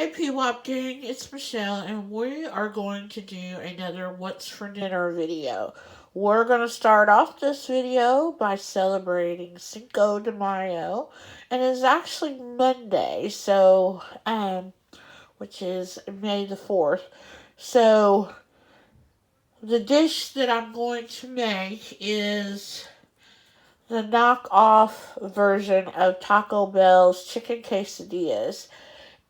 Hey P-Wop gang, it's Michelle, and we are going to do another What's for Dinner video. We're going to start off this video by celebrating Cinco de Mayo, and it's actually Monday, which is May the 4th. So, the dish that I'm going to make is the knockoff version of Taco Bell's chicken quesadillas.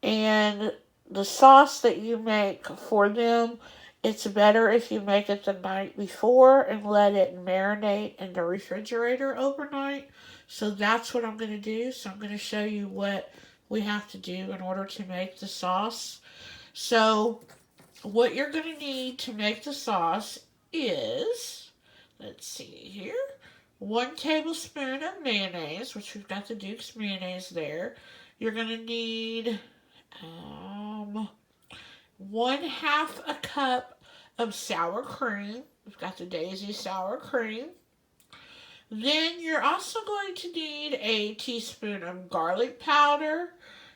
And the sauce that you make for them, it's better if you make it the night before and let it marinate in the refrigerator overnight. So that's what I'm going to do. So I'm going to show you what we have to do in order to make the sauce. So what you're going to need to make the sauce is, let's see here, 1 tablespoon of mayonnaise, which we've got the Duke's mayonnaise there. You're going to need 1/2 a cup of sour cream. We've got the Daisy sour cream. Then you're also going to need a teaspoon of garlic powder.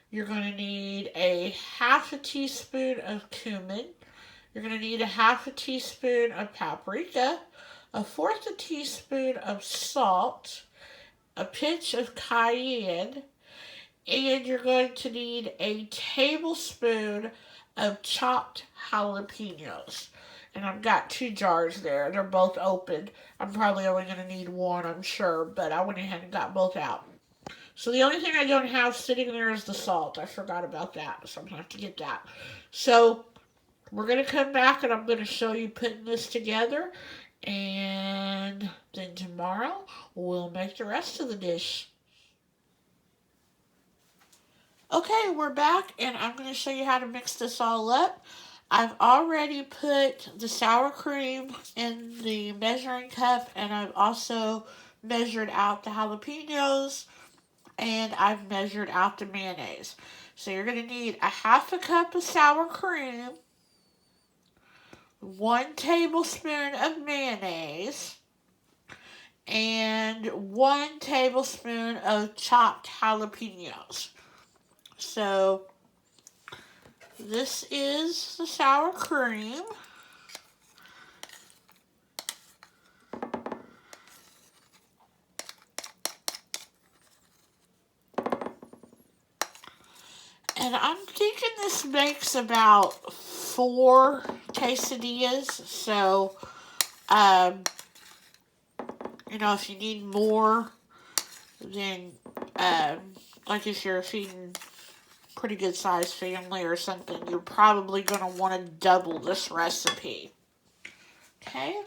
You're going to need a 1/2 teaspoon of cumin. You're going to need a 1/2 teaspoon of paprika, 1/4 teaspoon of salt, a pinch of cayenne, and you're going to need a tablespoon of chopped jalapenos. And I've got 2 jars there. They're both open. I'm probably only going to need one, I'm sure, but I went ahead and got both out. So the only thing I don't have sitting there is the salt. I forgot about that, so I'm going to have to get that. So we're going to come back and I'm going to show you putting this together. And then tomorrow we'll make the rest of the dish. Okay, we're back and I'm going to show you how to mix this all up. I've already put the sour cream in the measuring cup and I've also measured out the jalapenos and I've measured out the mayonnaise. So you're going to need 1/2 cup of sour cream, 1 tablespoon of mayonnaise, and 1 tablespoon of chopped jalapenos. So this is the sour cream. And I'm thinking this makes about 4 quesadillas. So, if you need more, then, like if you're feeding pretty good sized family or something, you're probably going to want to double this recipe. Okay?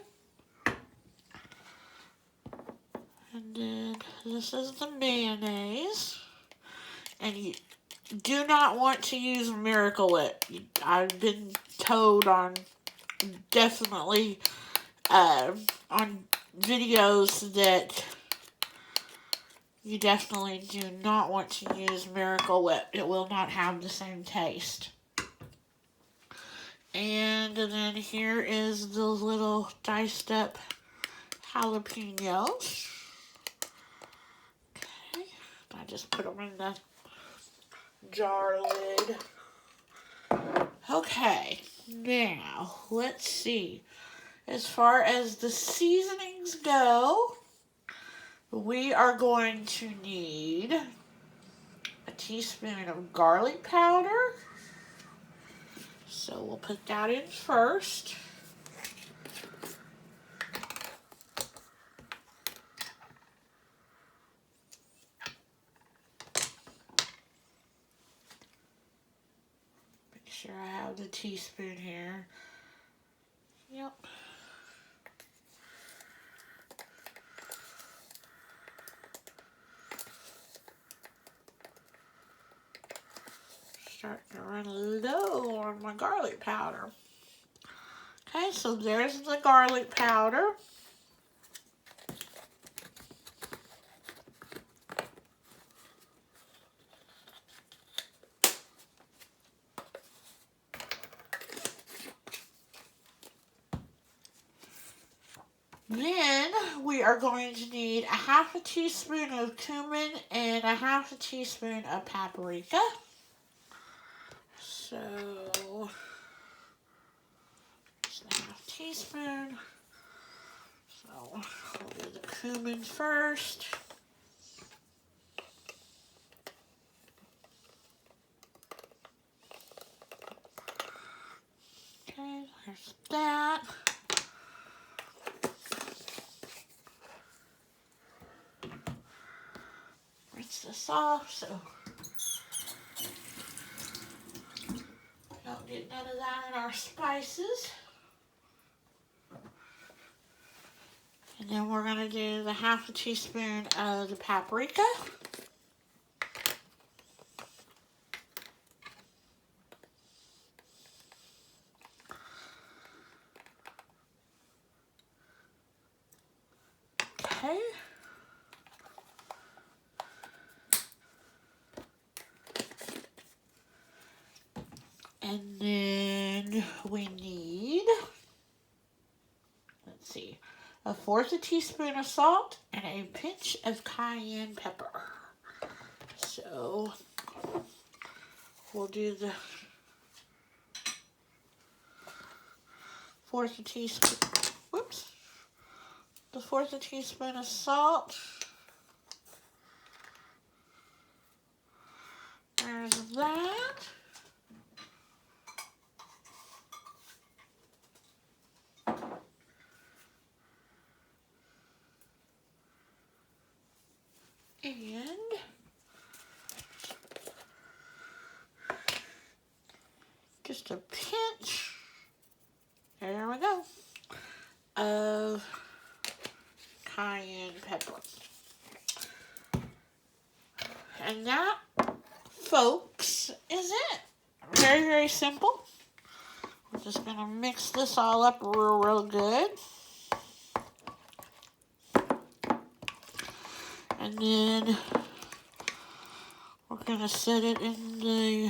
And then this is the mayonnaise. And you do not want to use Miracle Whip. I've been told definitely on videos that you definitely do not want to use Miracle Whip. It will not have the same taste. And then here is the little diced up jalapenos. Okay, I just put them in the jar lid. Okay, now let's see. As far as the seasonings go, we are going to need a teaspoon of garlic powder. So we'll put that in first. Make sure I have the teaspoon here. Yep. Starting to run low on my garlic powder. Okay, so there's the garlic powder. Then we are going to need 1/2 teaspoon of cumin and 1/2 teaspoon of paprika. So, just a half teaspoon. So, we'll do the cumin first. Okay, there's that. Rinse this off, so don't get none of that in our spices. And then we're going to do the half a teaspoon of the paprika. Okay. And then we need, let's see, 1/4 teaspoon of salt and a pinch of cayenne pepper. So we'll do the 1/4 teaspoon, the 1/4 teaspoon of salt. There's that. And just a pinch, there we go, of cayenne pepper. And that, folks, is it. Very, very simple. We're just going to mix this all up real good. And then we're going to set it in the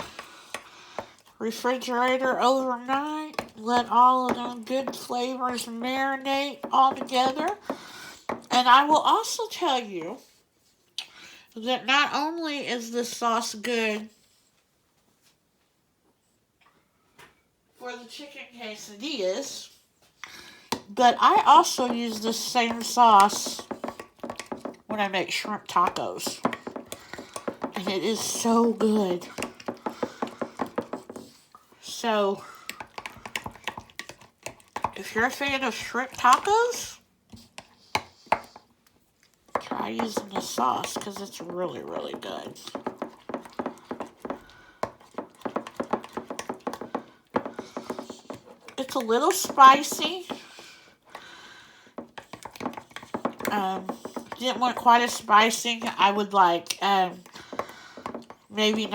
refrigerator overnight. Let all of them good flavors marinate all together. And I will also tell you that not only is this sauce good for the chicken quesadillas, but I also use this same sauce when I make shrimp tacos. And it is so good. So, if you're a fan of shrimp tacos, try using this sauce because it's really, really good. It's a little spicy. Didn't want quite as spicy. I would like maybe leave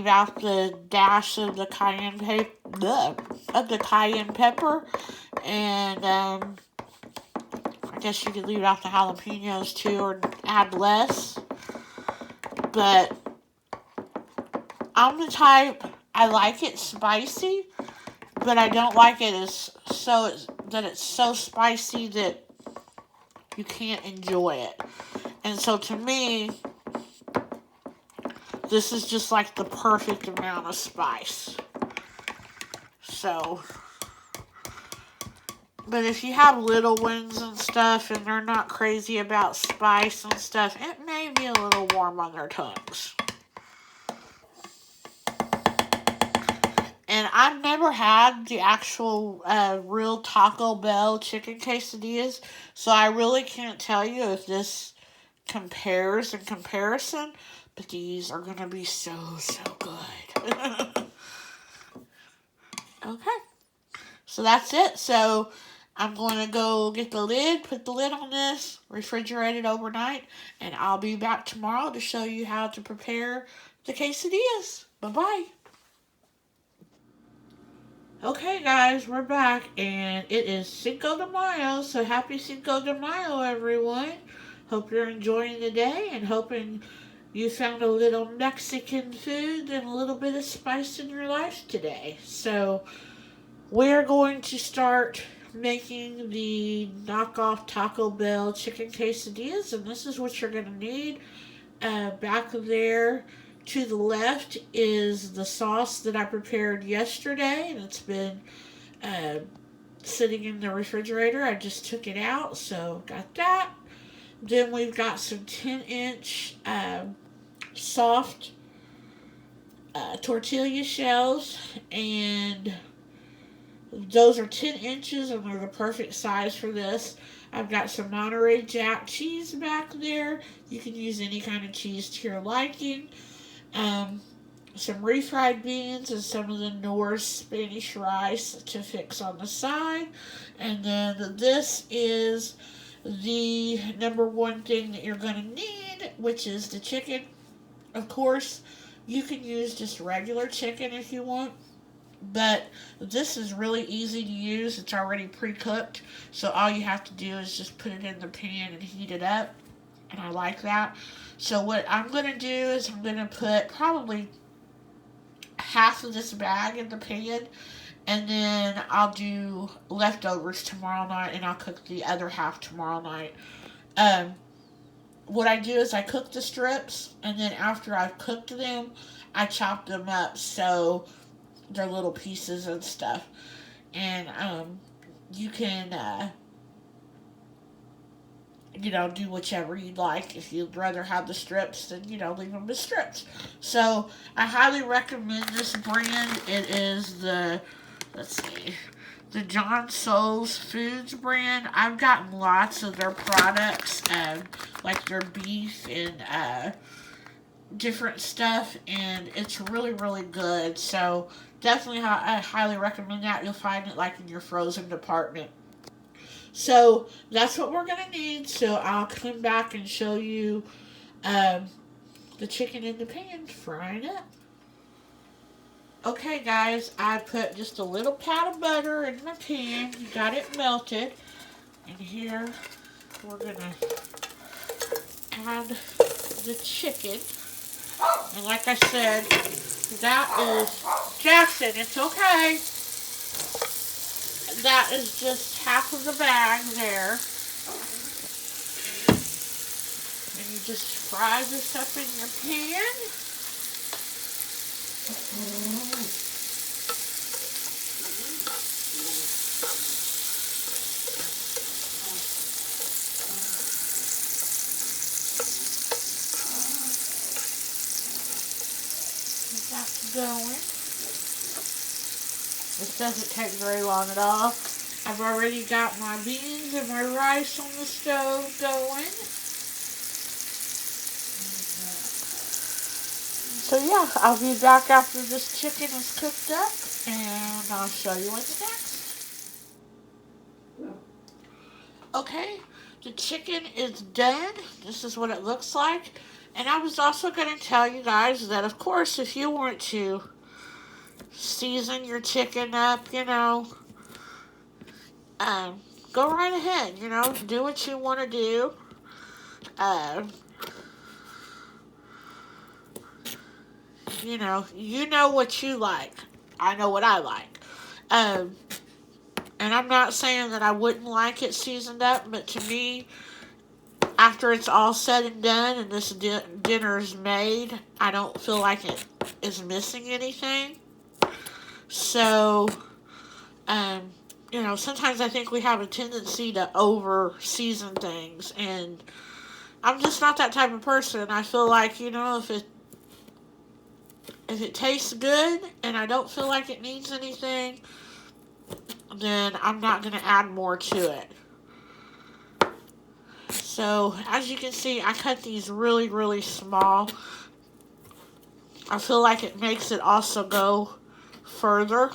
out the dash of the cayenne pepper, and I guess you could leave out the jalapenos too, or add less. But I'm the type, I like it spicy, but I don't like it that it's so spicy that you can't enjoy it. And so to me, this is just like the perfect amount of spice. So, but if you have little ones and stuff and they're not crazy about spice and stuff, it may be a little warm on their tongues. And I've never had the actual real Taco Bell chicken quesadillas, so I really can't tell you if this compares in comparison, but these are going to be so good. Okay, so that's it. So I'm going to go get the lid, put the lid on this, refrigerate it overnight, and I'll be back tomorrow to show you how to prepare the quesadillas. Bye-bye. Okay, guys, we're back, and it is Cinco de Mayo, so happy Cinco de Mayo, everyone. Hope you're enjoying the day, and hoping you found a little Mexican food and a little bit of spice in your life today. So, we're going to start making the knockoff Taco Bell chicken quesadillas, and this is what you're going to need. Back there, To the left is the sauce that I prepared yesterday, and it's been uh, sitting in the refrigerator. I just took it out, so got that. Then we've got some 10-inch soft tortilla shells, and those are 10 inches and they're the perfect size for this. I've got some Monterey Jack cheese back there. You can use any kind of cheese to your liking. Um, some refried beans and some of the Norse Spanish rice to fix on the side. And then this is the number one thing that you're going to need, which is the chicken. Of course, you can use just regular chicken if you want, but this is really easy to use. It's already pre-cooked, so all you have to do is just put it in the pan and heat it up, and I like that. So what I'm going to do is I'm going to put probably half of this bag in the pan, and then I'll do leftovers tomorrow night, and I'll cook the other half tomorrow night. Um, what I do is I cook the strips, and then after I've cooked them, I chop them up so they're little pieces and stuff. And you can, do whichever you'd like. If you'd rather have the strips, then, leave them as strips. So I highly recommend this brand. It is let's see, the John Souls Foods brand. I've gotten lots of their products, like their beef and different stuff, and it's really, really good. So definitely, I highly recommend that. You'll find it like in your frozen department. So that's what we're gonna need. So I'll come back and show you the chicken in the pan frying up. Okay, guys, I put just a little pat of butter in my pan. Got it melted. And here we're going to add the chicken. And like I said, that is, Jackson, it's okay. That is just half of the bag there. And you just fry this up in your pan. That's going. This doesn't take very long at all. I've already got my beans and my rice on the stove going. So yeah, I'll be back after this chicken is cooked up, and I'll show you what's next. Okay, the chicken is done. This is what it looks like. And I was also going to tell you guys that, of course, if you want to season your chicken up, go right ahead, do what you want to do. You know what you like. I know what I like. And I'm not saying that I wouldn't like it seasoned up, but to me, after it's all said and done and this dinner is made, I don't feel like it is missing anything. So, sometimes I think we have a tendency to over-season things, and I'm just not that type of person. I feel like, if it tastes good and I don't feel like it needs anything, then I'm not going to add more to it. So, as you can see, I cut these really, really small. I feel like it makes it also go further.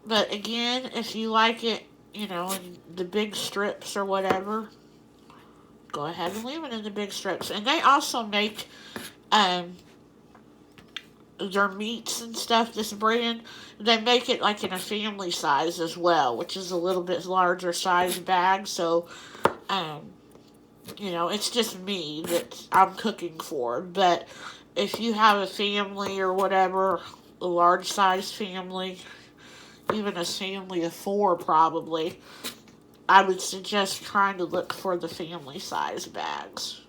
But again, if you like it, in the big strips or whatever, go ahead and leave it in the big strips. And they also make their meats and stuff, this brand, they make it like in a family size as well, which is a little bit larger size bag. So, it's just me that I'm cooking for. But if you have a family or whatever, a large size family, even a family of 4 probably, I would suggest trying to look for the family size bags.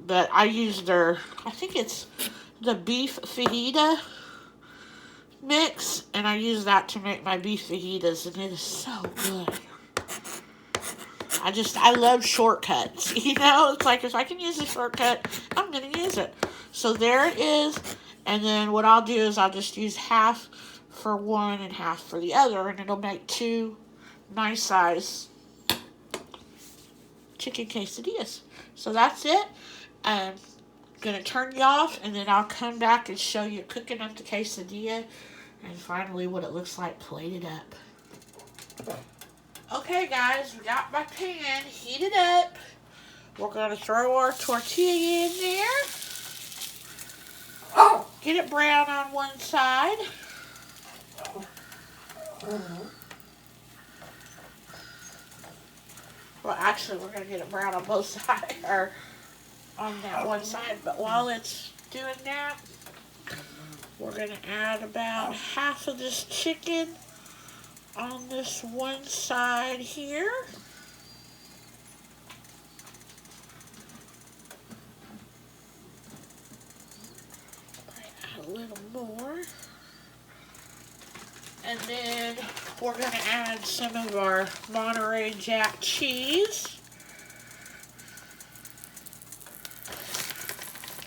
But I use I think it's the beef fajita mix, and I use that to make my beef fajitas, and it is so good. I love shortcuts. It's like if I can use a shortcut, I'm going to use it. So there it is. And then what I'll do is I'll just use half for one and half for the other, and it'll make two nice size chicken quesadillas. So that's it. I'm going to turn you off, and then I'll come back and show you cooking up the quesadilla and finally what it looks like plated up. Okay, guys, we got my pan heated up. We're going to throw our tortilla in there. Get it brown on one side. Well, actually, we're going to get it brown on both sides, or on that one side. But while it's doing that, we're going to add about half of this chicken on this one side here. Add a little more. And then we're going to add some of our Monterey Jack cheese.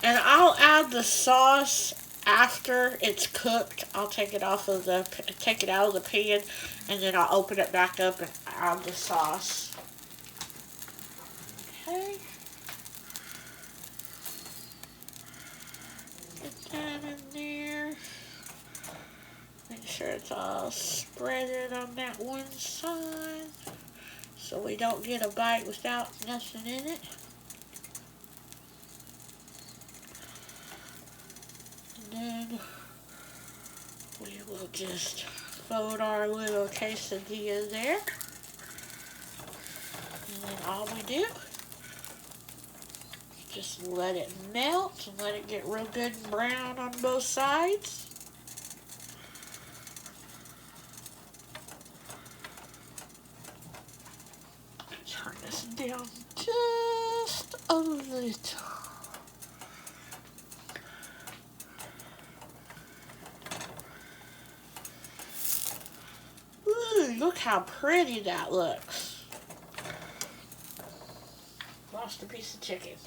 And I'll add the sauce after it's cooked. I'll take it out of the pan, and then I'll open it back up and add the sauce. Okay. Get that in there. Make sure it's all spreaded on that one side, so we don't get a bite without nothing in it. And then we will just fold our little quesadilla there. And then all we do is just let it melt and let it get real good and brown on both sides. Turn this down just a little. Ooh, look how pretty that looks. Lost a piece of chicken.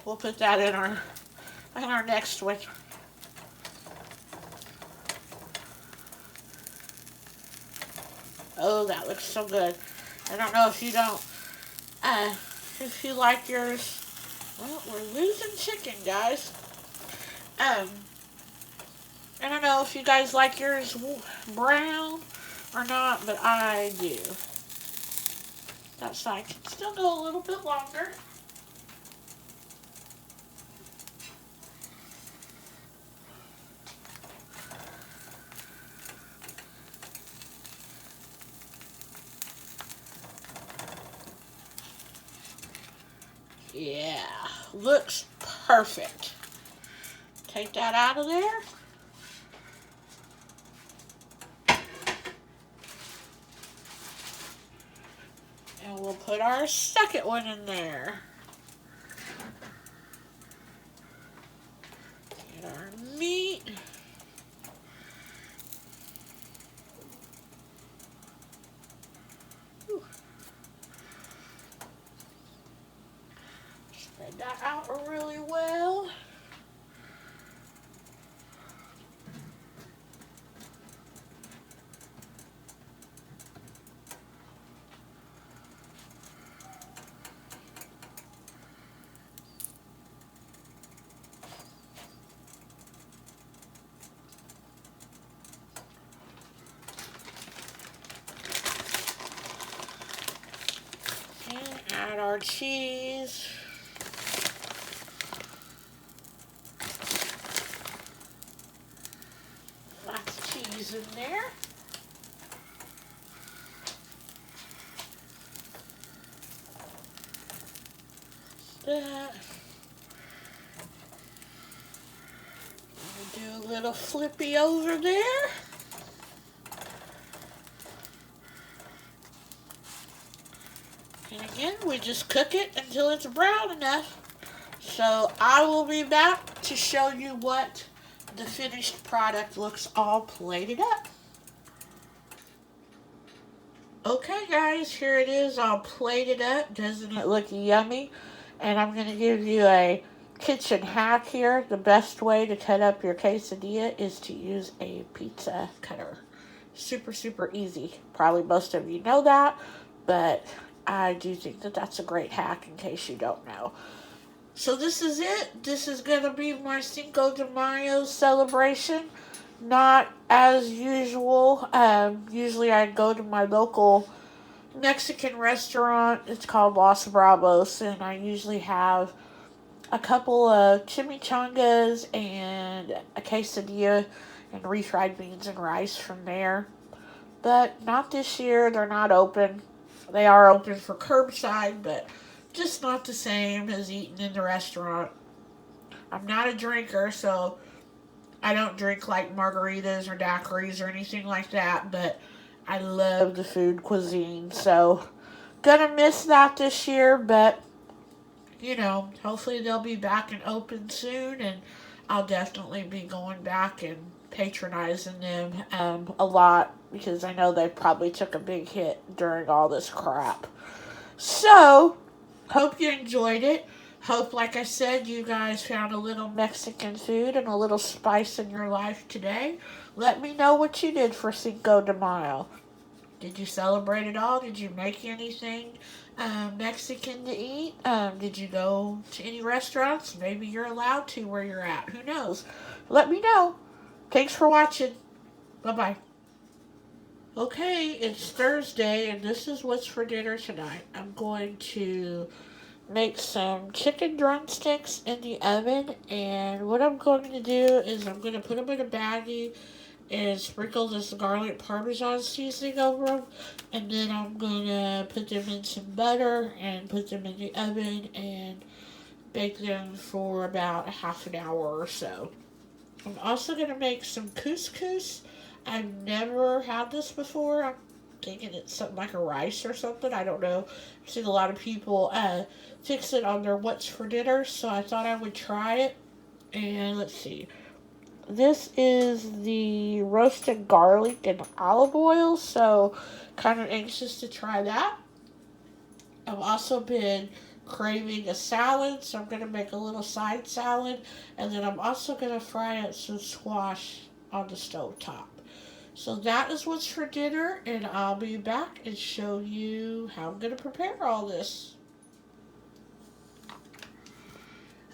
We'll put that in our next one. Oh, that looks so good. I don't know if you don't, if you like yours. Well, we're losing chicken, guys. I don't know if you guys like yours brown or not, but I do. That side can still go a little bit longer. Yeah, looks perfect. Take that out of there. And we'll put our second one in there. Get our meat. Whew. Spread that out really well. Add our cheese. Lots of cheese in there. That. We'll do a Little flippy over there. And again, we just cook it until it's brown enough. So I will be back to show you what the finished product looks all plated up. Okay guys, here it is all plated up. Doesn't it look yummy? And I'm going to give you a kitchen hack here. The best way to cut up your quesadilla is to use a pizza cutter. Super, super easy. Probably most of you know that, but I do think that that's a great hack in case you don't know. So this is it. This is going to be my Cinco de Mayo celebration. Not as usual. Usually I go to my local Mexican restaurant. It's called Los Bravos, and I usually have a couple of chimichangas and a quesadilla and refried beans and rice from there. But not this year. They're not open. They are open for curbside, but just not the same as eating in the restaurant. I'm not a drinker, so I don't drink like margaritas or daiquiris or anything like that, but I love the food cuisine, so gonna miss that this year, but you know, hopefully they'll be back and open soon, and I'll definitely be going back and patronizing them a lot, because I know they probably took a big hit during all this crap. So, hope you enjoyed it. Hope, like I said, you guys found a little Mexican food and a little spice in your life today. Let me know what you did for Cinco de Mayo. Did you celebrate it all? Did you make anything Mexican to eat? Did you go to any restaurants? Maybe you're allowed to where you're at. Who knows? Let me know. Thanks for watching. Bye-bye. Okay, it's Thursday, and this is what's for dinner tonight. I'm going to make some chicken drumsticks in the oven, and what I'm going to do is I'm going to put them in a baggie and sprinkle this garlic Parmesan seasoning over them, and then I'm going to put them in some butter and put them in the oven and bake them for about a half an hour or so. I'm also going to make some couscous. I've never had this before. I'm thinking it's something like a rice or something. I don't know. I've seen a lot of people fix it on their what's for dinner, so I thought I would try it. And let's see. This is the roasted garlic and olive oil, so kind of anxious to try that. I've also been craving a salad, so I'm going to make a little side salad, and then I'm also going to fry up some squash on the stove top. So that is what's for dinner, and I'll be back and show you how I'm going to prepare all this.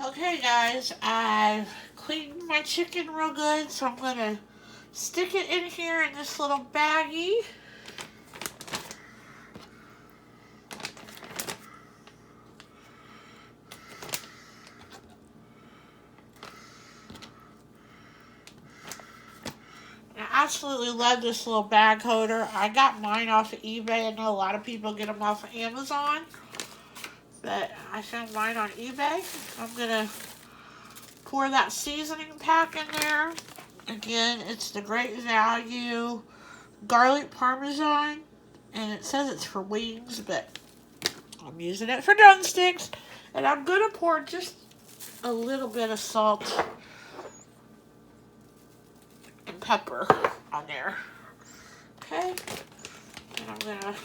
Okay guys, I've cleaned my chicken real good, so I'm going to stick it in here in this little baggie. I absolutely love this little bag holder. I got mine off of eBay. I know a lot of people get them off of Amazon, but I found mine on eBay. I'm going to pour that seasoning pack in there. Again, it's the Great Value garlic Parmesan, and it says it's for wings, but I'm using it for drumsticks. And I'm going to pour just a little bit of salt and pepper on there. Okay, and I'm going to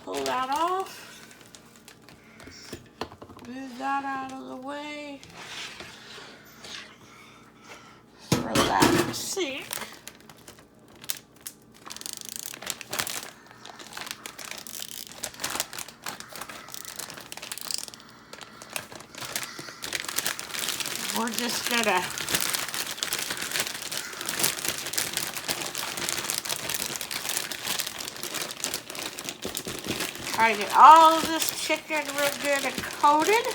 pull that off. Move that out of the way. Throw that in the sink. We're just gonna try to get all of this chicken real good and coated.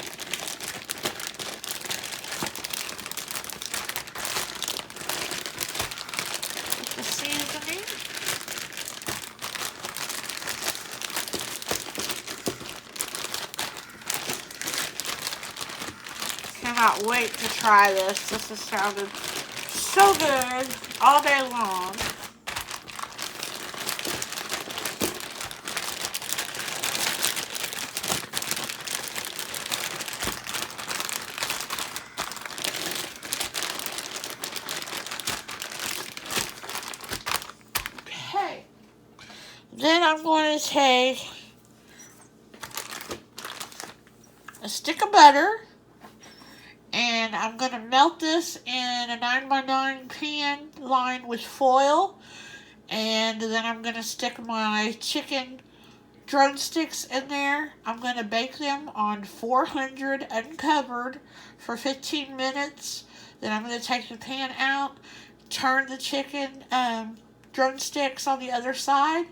With the seasoning. Cannot wait to try this. This has sounded so good all day long. Okay. Then I'm going to take a stick of butter, and I'm going to melt this in a 9x9 pan lined with foil, and then I'm going to stick my chicken drumsticks in there. I'm going to bake them on 400 uncovered for 15 minutes. Then I'm going to take the pan out, turn the chicken drumsticks on the other side,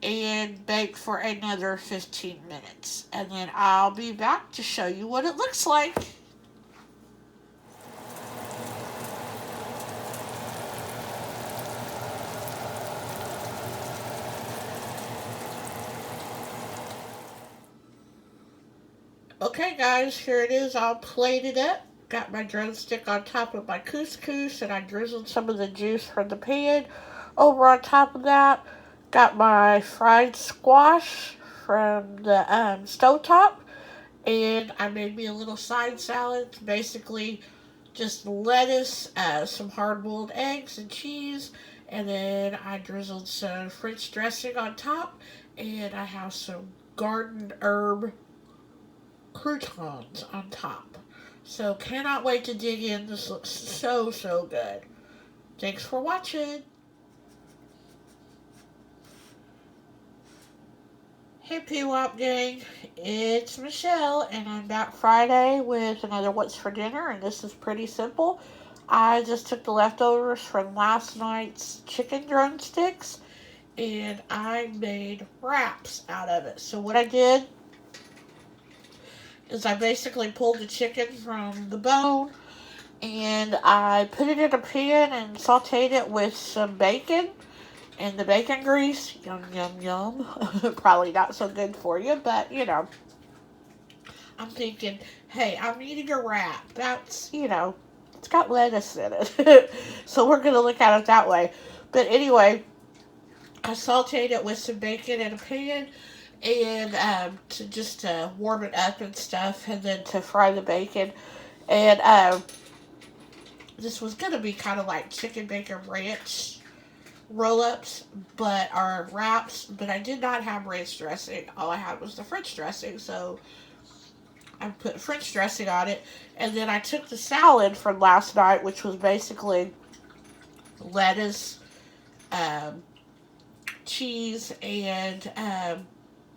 and bake for another 15 minutes. And then I'll be back to show you what it looks like. Okay guys, here it is all plated up. Got my drumstick on top of my couscous, and I drizzled some of the juice from the pan over on top of that. Got my fried squash from the stovetop, and I made me a little side salad. It's basically just lettuce, some hard-boiled eggs and cheese, and then I drizzled some French dressing on top, and I have some garden herb croutons on top. So cannot wait to dig in. This looks so, so good. Thanks for watching. Hey PWOP gang, it's Michelle, and I'm back Friday with another What's for Dinner, and this is pretty simple. I just took the leftovers from last night's chicken drumsticks, and I made wraps out of it. So what I did is I basically pulled the chicken from the bone, and I put it in a pan and sauteed it with some bacon and the bacon grease. Yum, yum, yum. Probably not so good for you, but, you know. I'm thinking, hey, I'm eating a wrap. That's, you know, it's got lettuce in it. So we're going to look at it that way. But anyway, I sauteed it with some bacon in a pan, and to warm it up and stuff, and then to fry the bacon. And this was going to be kind of like chicken bacon ranch roll-ups, but are wraps, but I did not have ranch dressing. All I had was the French dressing, so I put French dressing on it. And then I took the salad from last night, which was basically lettuce, um, cheese, and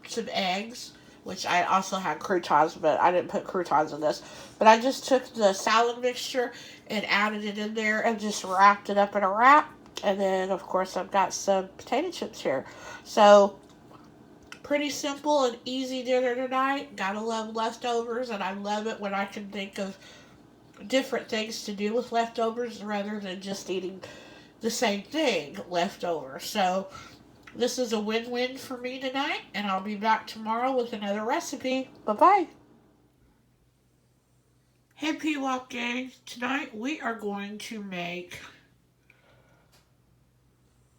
some eggs, which I also had croutons, but I didn't put croutons in this. But I just took the salad mixture and added it in there and just wrapped it up in a wrap. And then, of course, I've got some potato chips here. So, pretty simple and easy dinner tonight. Gotta love leftovers, and I love it when I can think of different things to do with leftovers rather than just eating the same thing leftover. So, this is a win-win for me tonight, and I'll be back tomorrow with another recipe. Bye-bye. Hey, PWOP gang. Tonight we are going to make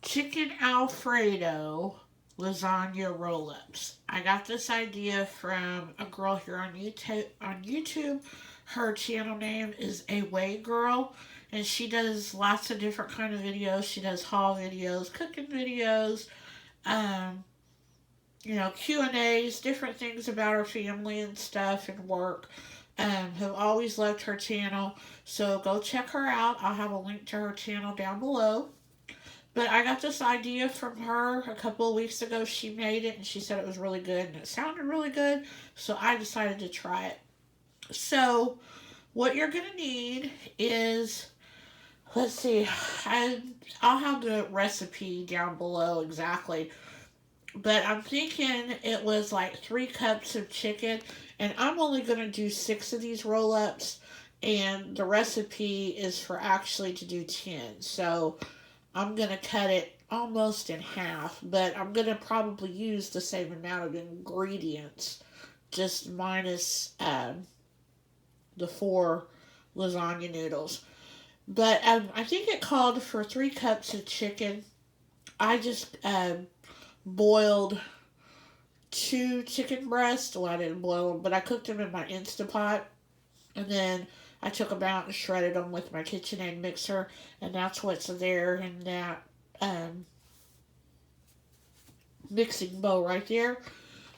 chicken Alfredo lasagna roll-ups. I got this idea from a girl here on YouTube. Her channel name is Away Girl, and she does lots of different kind of videos. She does haul videos, cooking videos, um, Q&As, different things about her family and stuff and work. Have always loved her channel, so go check her out. I'll have a link to her channel down below. But I got this idea from her a couple of weeks ago. She made it, and she said it was really good, and it sounded really good, so I decided to try it. So, what you're going to need is, let's see, I'll have the recipe down below exactly, but I'm thinking it was like 3 cups of chicken, and I'm only going to do 6 of these roll-ups, and the recipe is for actually to do 10, so I'm going to cut it almost in half, but I'm going to probably use the same amount of ingredients, just minus the 4 lasagna noodles. But I think it called for 3 cups of chicken. I just boiled 2 chicken breasts. Well, I didn't boil them, but I cooked them in my Instapot. And then I took them out and shredded them with my KitchenAid mixer. And that's what's there in that um, mixing bowl right there.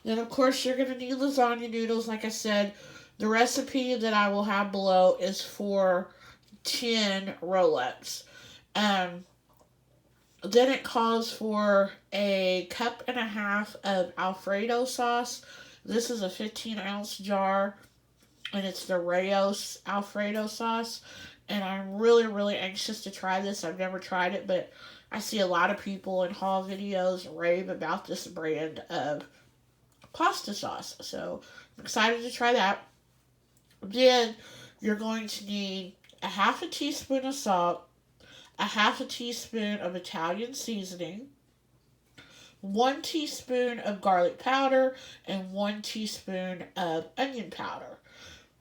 Then, of course, you're going to need lasagna noodles. Like I said, the recipe that I will have below is for 10 roll ups. Um, then it calls for a cup and a half of Alfredo sauce. This is a 15-ounce jar, and it's the Rayos Alfredo sauce. And I'm really, really anxious to try this. I've never tried it, but I see a lot of people in haul videos rave about this brand of pasta sauce. So I'm excited to try that. Then you're going to need a half a teaspoon of salt, a half a teaspoon of Italian seasoning, 1 teaspoon of garlic powder, and 1 teaspoon of onion powder.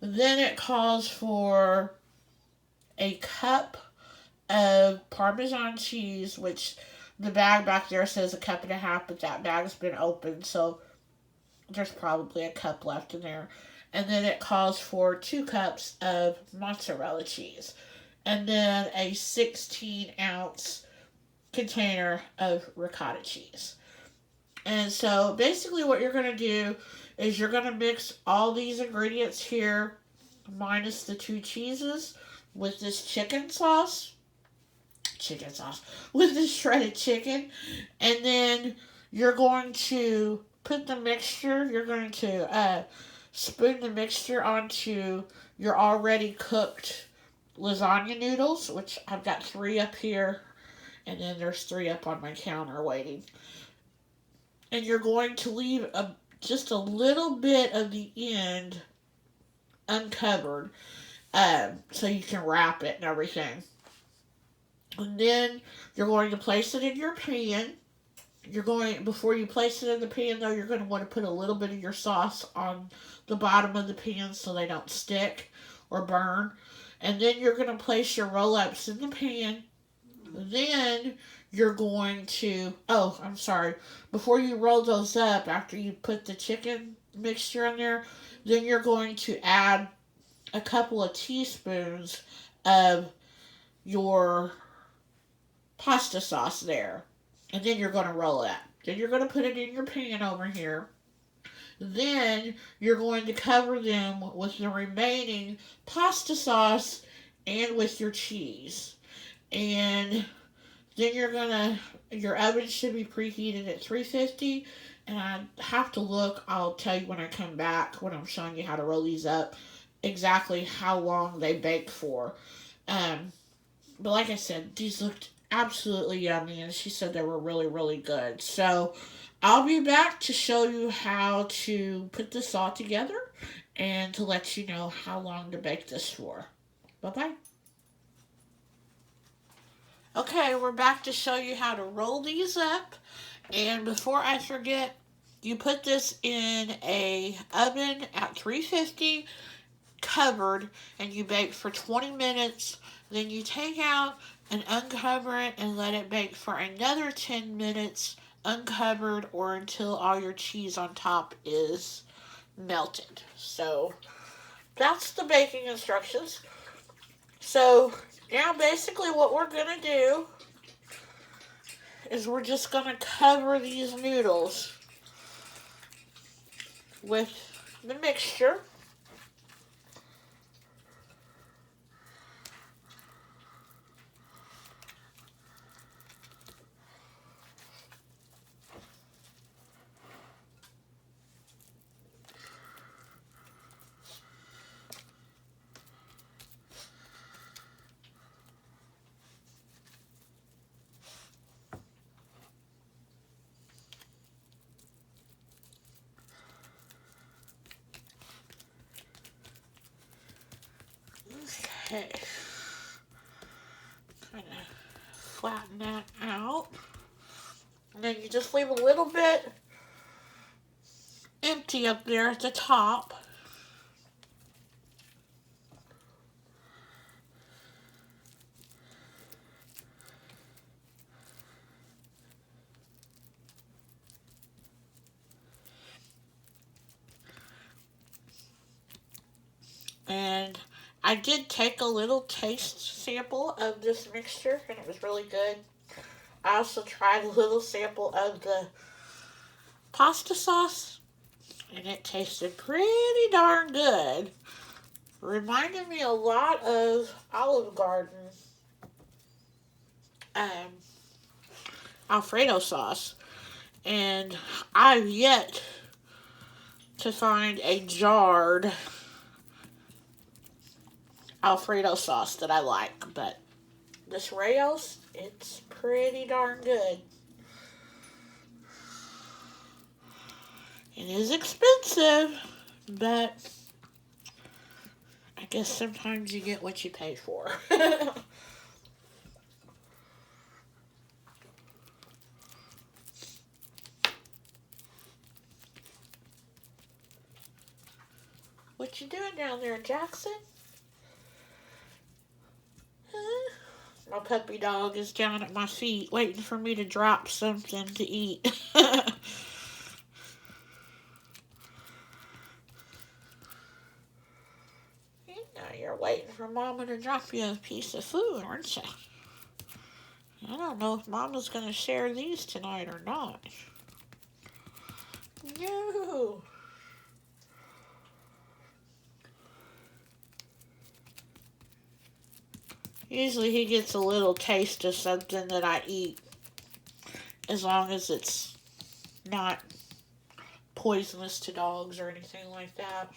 Then it calls for a cup of Parmesan cheese, which the bag back there says a cup and a half, but that bag's been opened, so there's probably a cup left in there. And then it calls for 2 cups of mozzarella cheese. And then a 16-ounce container of ricotta cheese. And so basically what you're going to do is you're going to mix all these ingredients here minus the 2 cheeses with this chicken sauce with this shredded chicken. And then you're going to put the mixture, you're going to spoon the mixture onto your already cooked lasagna noodles, which I've got 3 up here, and then there's 3 up on my counter waiting. And you're going to leave just a little bit of the end uncovered, so you can wrap it and everything. And then you're going to place it in your pan. Before you place it in the pan though, you're going to want to put a little bit of your sauce on the bottom of the pan so they don't stick or burn. And then you're going to place your roll-ups in the pan. Then you're going to, oh, I'm sorry, before you roll those up, after you put the chicken mixture in there, then you're going to add a couple of teaspoons of your pasta sauce there. And then you're going to roll it. Then you're going to put it in your pan over here. Then you're going to cover them with the remaining pasta sauce and with your cheese. And then your oven should be preheated at 350. And I have to look, I'll tell you when I come back, when I'm showing you how to roll these up, exactly how long they bake for. But like I said, these looked absolutely yummy, and she said they were really, really good. So I'll be back to show you how to put this all together and to let you know how long to bake this for. Bye-bye. Okay, we're back to show you how to roll these up. And before I forget, you put this in a oven at 350, covered, and you bake for 20 minutes. Then you take out and uncover it and let it bake for another 10 minutes uncovered or until all your cheese on top is melted. So that's the baking instructions. So now basically what we're going to do is we're just going to cover these noodles with the mixture. Okay. Kind of flatten that out. And then you just leave a little bit empty up there at the top. And I did take a little taste sample of this mixture, and it was really good. I also tried a little sample of the pasta sauce, and it tasted pretty darn good. Reminded me a lot of Olive Garden um, Alfredo sauce. And I've yet to find a jarred Alfredo sauce that I like, but this Rayo's, it's pretty darn good. It is expensive, but I guess sometimes you get what you pay for. What you doing down there, Jackson? Huh? My puppy dog is down at my feet waiting for me to drop something to eat. You know you're waiting for Mama to drop you a piece of food, aren't you? I don't know if Mama's going to share these tonight or not. No. Usually he gets a little taste of something that I eat, as long as it's not poisonous to dogs or anything like that.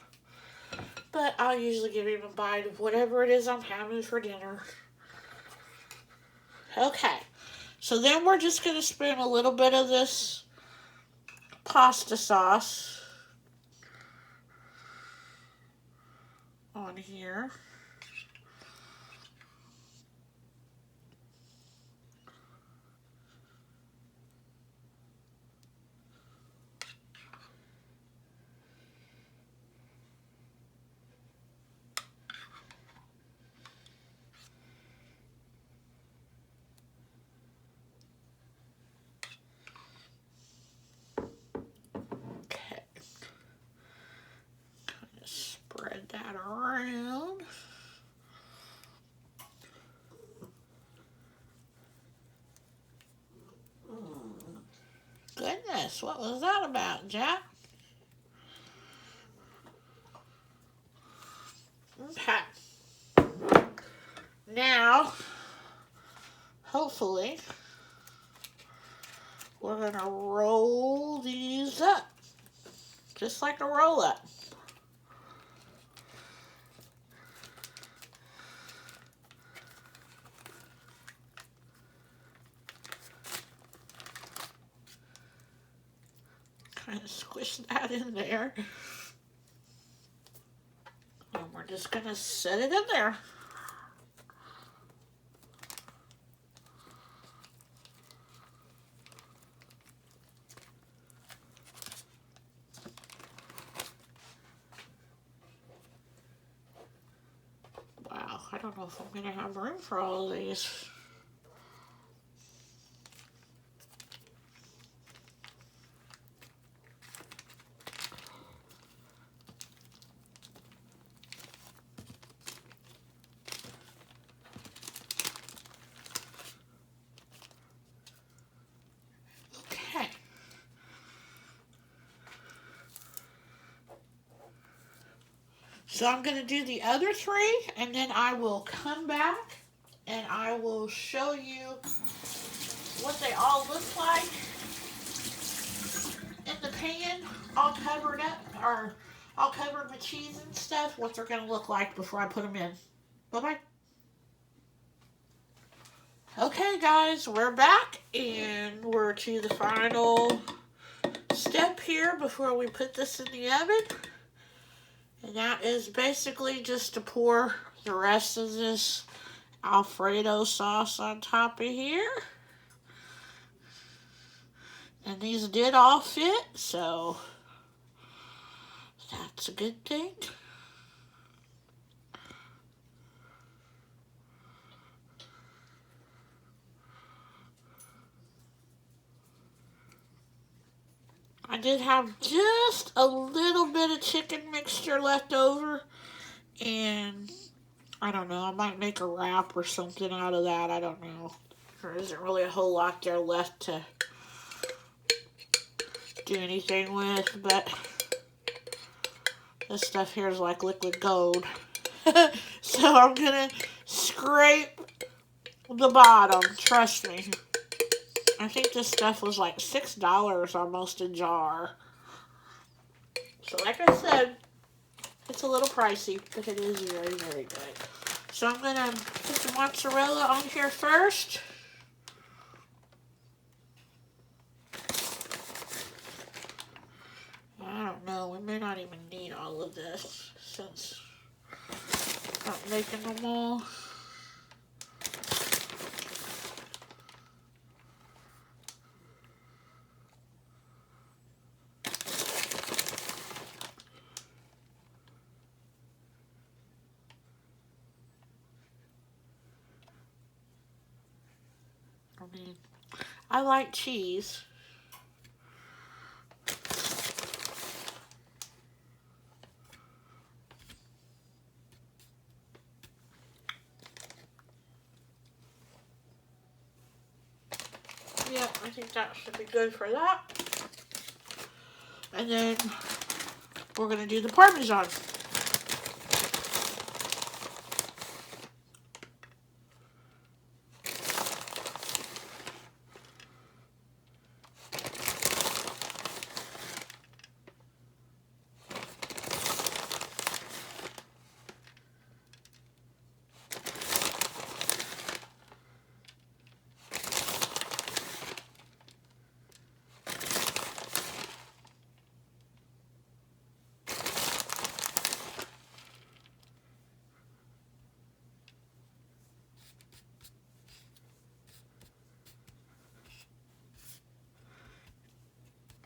But I'll usually give him a bite of whatever it is I'm having for dinner. Okay, so then we're just going to spoon a little bit of this pasta sauce on here. Okay, kind of spread that around. Goodness, what was that about, Jack? Okay. Now, hopefully, we're going to roll these up. Just like a roll-up. Kind of squish that in there. And we're just going to set it in there. Wow, I don't know if I'm going to have room for all of these. Okay. So I'm going to do the other three, and then I will come back and I will show you what they all look like in the pan, all covered up, or all covered with cheese and stuff, what they're going to look like before I put them in. Bye-bye. Okay, guys, we're back, and we're to the final step here before we put this in the oven. And that is basically just to pour the rest of this Alfredo sauce on top of here. And these did all fit, so that's a good thing. I did have just a little bit of chicken mixture left over And I don't know, I might make a wrap or something out of that. I don't know. There isn't really a whole lot there left to do anything with, but this stuff here is like liquid gold. So I'm gonna scrape the bottom, trust me. I think this stuff was like $6 almost a jar. So like I said, it's a little pricey, but it is very, very good. So I'm gonna put the mozzarella on here first. I don't know, we may not even need all of this since I'm not making them all. I mean, I like cheese. Yep, I think that should be good for that. And then we're going to do the Parmesan.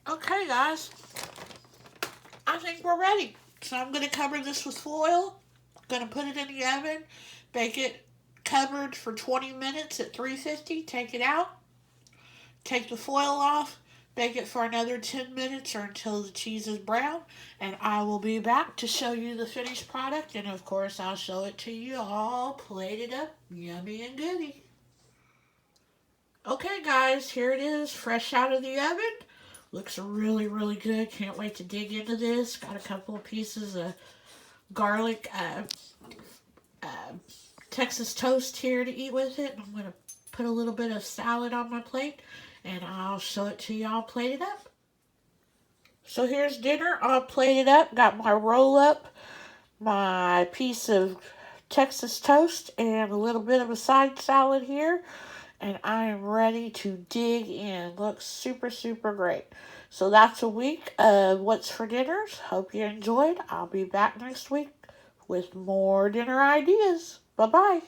Okay, guys, I think we're ready. So I'm going to cover this with foil. Going to put it in the oven, bake it covered for 20 minutes at 350. Take it out, take the foil off, bake it for another 10 minutes or until the cheese is brown, and I will be back to show you the finished product. And of course, I'll show it to you all plated up, yummy and goody. Okay, guys, here it is, fresh out of the oven. Looks really, really good. Can't wait to dig into this. Got a couple of pieces of garlic uh, Texas toast here to eat with it. I'm going to put a little bit of salad on my plate, and I'll show it to y'all plated up. So here's dinner all plated up. Got my roll up, my piece of Texas toast, and a little bit of a side salad here. And I am ready to dig in. Looks super, super great. So that's a week of what's for dinners. Hope you enjoyed. I'll be back next week with more dinner ideas. Bye-bye.